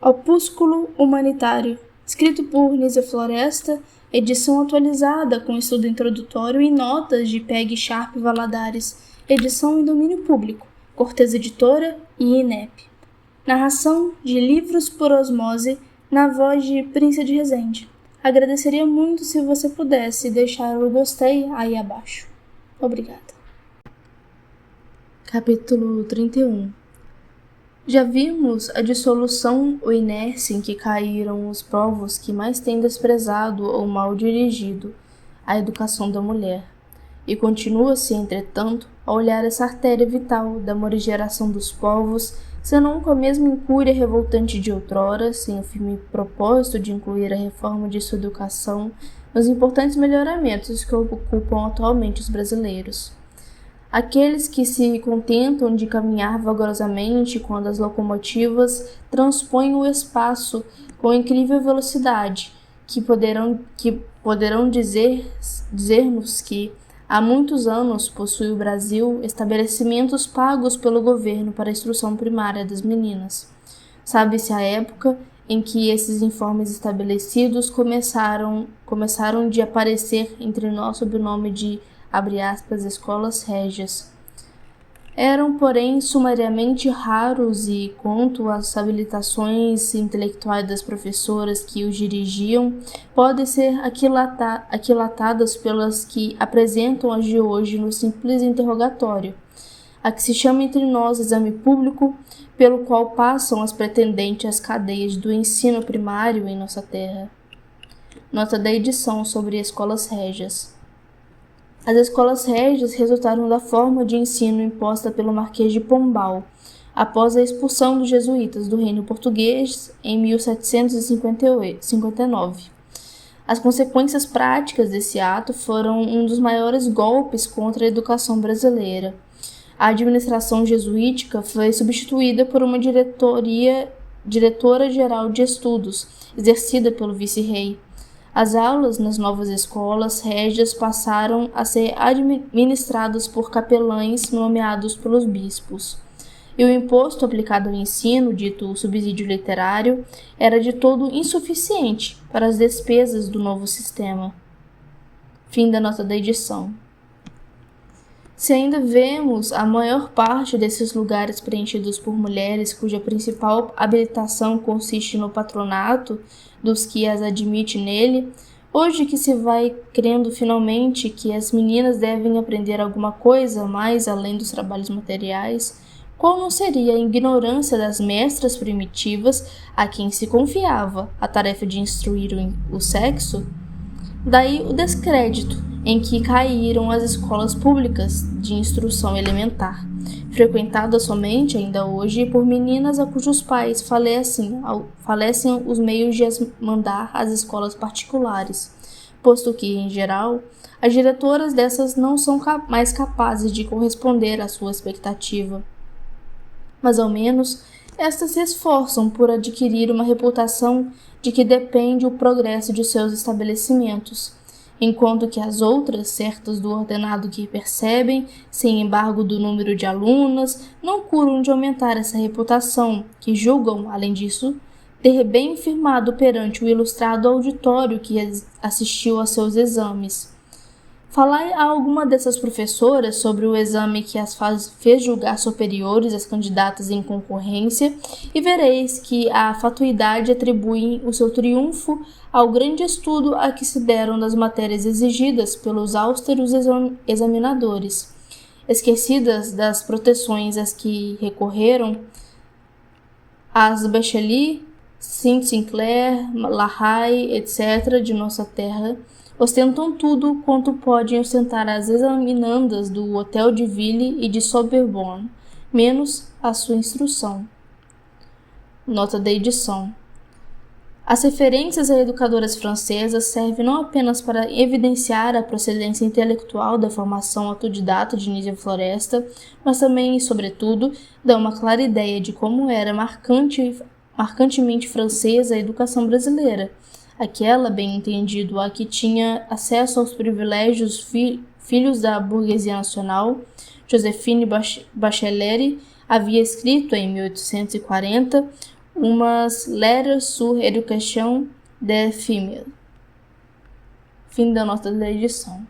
Opúsculo Humanitário, escrito por Nízia Floresta, edição atualizada com estudo introdutório e notas de Peg Sharp Valadares, edição em domínio público, Cortez Editora e INEP. Narração de Livros por Osmose, na voz de Príncia de Resende. Agradeceria muito se você pudesse deixar o gostei aí abaixo. Obrigada. Capítulo 31. Já vimos a dissolução ou inércia em que caíram os povos que mais têm desprezado ou mal dirigido a educação da mulher, e continua-se, entretanto, a olhar essa artéria vital da morigeração dos povos, senão com a mesma incúria revoltante de outrora, sem o firme propósito de incluir a reforma de sua educação nos importantes melhoramentos que ocupam atualmente os brasileiros. Aqueles que se contentam de caminhar vagarosamente quando as locomotivas transpõem o espaço com incrível velocidade, que poderão dizer-nos que há muitos anos possui o Brasil estabelecimentos pagos pelo governo para a instrução primária das meninas. Sabe-se a época em que esses informes estabelecidos começaram de aparecer entre nós sob o nome de, abre aspas, escolas régias. Eram, porém, sumariamente raros e, quanto às habilitações intelectuais das professoras que os dirigiam, podem ser aquilatadas pelas que apresentam as de hoje no simples interrogatório, a que se chama entre nós exame público, pelo qual passam as pretendentes às cadeias do ensino primário em nossa terra. Nota da edição sobre escolas régias. As escolas régias resultaram da forma de ensino imposta pelo Marquês de Pombal, após a expulsão dos jesuítas do Reino Português em 1759. As consequências práticas desse ato foram um dos maiores golpes contra a educação brasileira. A administração jesuítica foi substituída por uma diretora-geral de estudos, exercida pelo vice-rei. As aulas nas novas escolas régias passaram a ser administradas por capelães nomeados pelos bispos. E o imposto aplicado ao ensino, dito subsídio literário, era de todo insuficiente para as despesas do novo sistema. Fim da nota da edição. Se ainda vemos a maior parte desses lugares preenchidos por mulheres cuja principal habilitação consiste no patronato dos que as admitem nele, hoje que se vai crendo finalmente que as meninas devem aprender alguma coisa mais além dos trabalhos materiais, qual não seria a ignorância das mestras primitivas a quem se confiava a tarefa de instruir o sexo? Daí o descrédito em que caíram as escolas públicas de instrução elementar, frequentadas somente ainda hoje por meninas a cujos pais falecem os meios de as mandar às escolas particulares, posto que, em geral, as diretoras dessas não são mais capazes de corresponder à sua expectativa. Mas, ao menos, estas se esforçam por adquirir uma reputação de que depende o progresso de seus estabelecimentos, enquanto que as outras, certas do ordenado que percebem, sem embargo do número de alunas, não curam de aumentar essa reputação, que julgam, além disso, ter bem firmado perante o ilustrado auditório que assistiu a seus exames. Falai a alguma dessas professoras sobre o exame que as fez julgar superiores às candidatas em concorrência e vereis que a fatuidade atribui o seu triunfo ao grande estudo a que se deram das matérias exigidas pelos austeros examinadores. Esquecidas das proteções às que recorreram, as Bacheli, Sinclair, Lahai, etc., de nossa terra, ostentam tudo quanto podem ostentar as examinandas do Hotel de Ville e de Sorbonne, menos a sua instrução. Nota da edição. As referências a educadoras francesas servem não apenas para evidenciar a procedência intelectual da formação autodidata de Nízia Floresta, mas também e, sobretudo, dão uma clara ideia de como era marcantemente francesa a educação brasileira, aquela, bem entendido, a que tinha acesso aos privilégios filhos da burguesia nacional. Joséphine Bachelet havia escrito, em 1840, umas Letters sur Education des Femmes. Fim da nota da edição.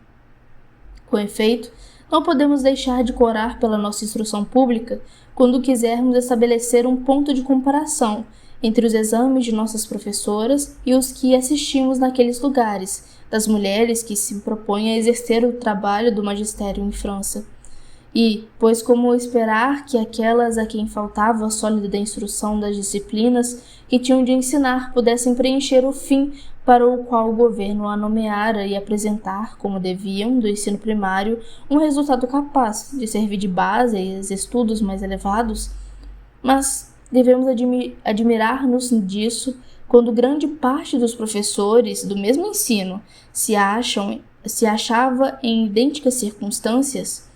Com efeito, não podemos deixar de corar pela nossa instrução pública quando quisermos estabelecer um ponto de comparação entre os exames de nossas professoras e os que assistimos naqueles lugares, das mulheres que se propõem a exercer o trabalho do magistério em França. E, pois como esperar que aquelas a quem faltava a sólida instrução das disciplinas que tinham de ensinar pudessem preencher o fim para o qual o governo a nomeara e apresentar, como deviam, do ensino primário, um resultado capaz de servir de base aos estudos mais elevados? Mas devemos admirar-nos disso quando grande parte dos professores do mesmo ensino se achava em idênticas circunstâncias.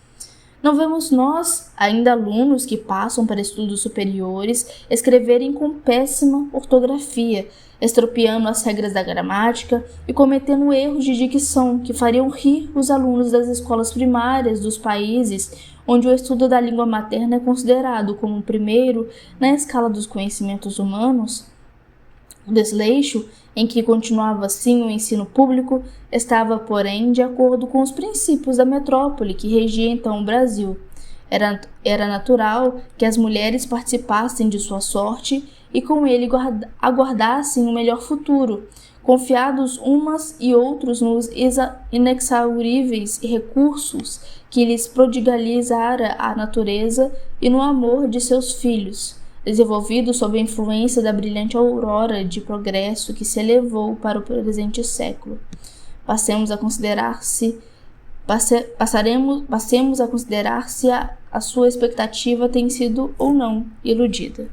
Não vemos nós, ainda alunos que passam para estudos superiores, escreverem com péssima ortografia, estropiando as regras da gramática e cometendo erros de dicção que fariam rir os alunos das escolas primárias dos países onde o estudo da língua materna é considerado como o primeiro na escala dos conhecimentos humanos? O desleixo em que continuava assim o ensino público estava, porém, de acordo com os princípios da metrópole que regia então o Brasil. Era natural que as mulheres participassem de sua sorte e com ele aguardassem um melhor futuro, confiados umas e outros nos inexauríveis recursos que lhes prodigalizara a natureza e no amor de seus filhos, desenvolvido sob a influência da brilhante aurora de progresso que se elevou para o presente século. Passemos a considerar se a sua expectativa tem sido ou não iludida.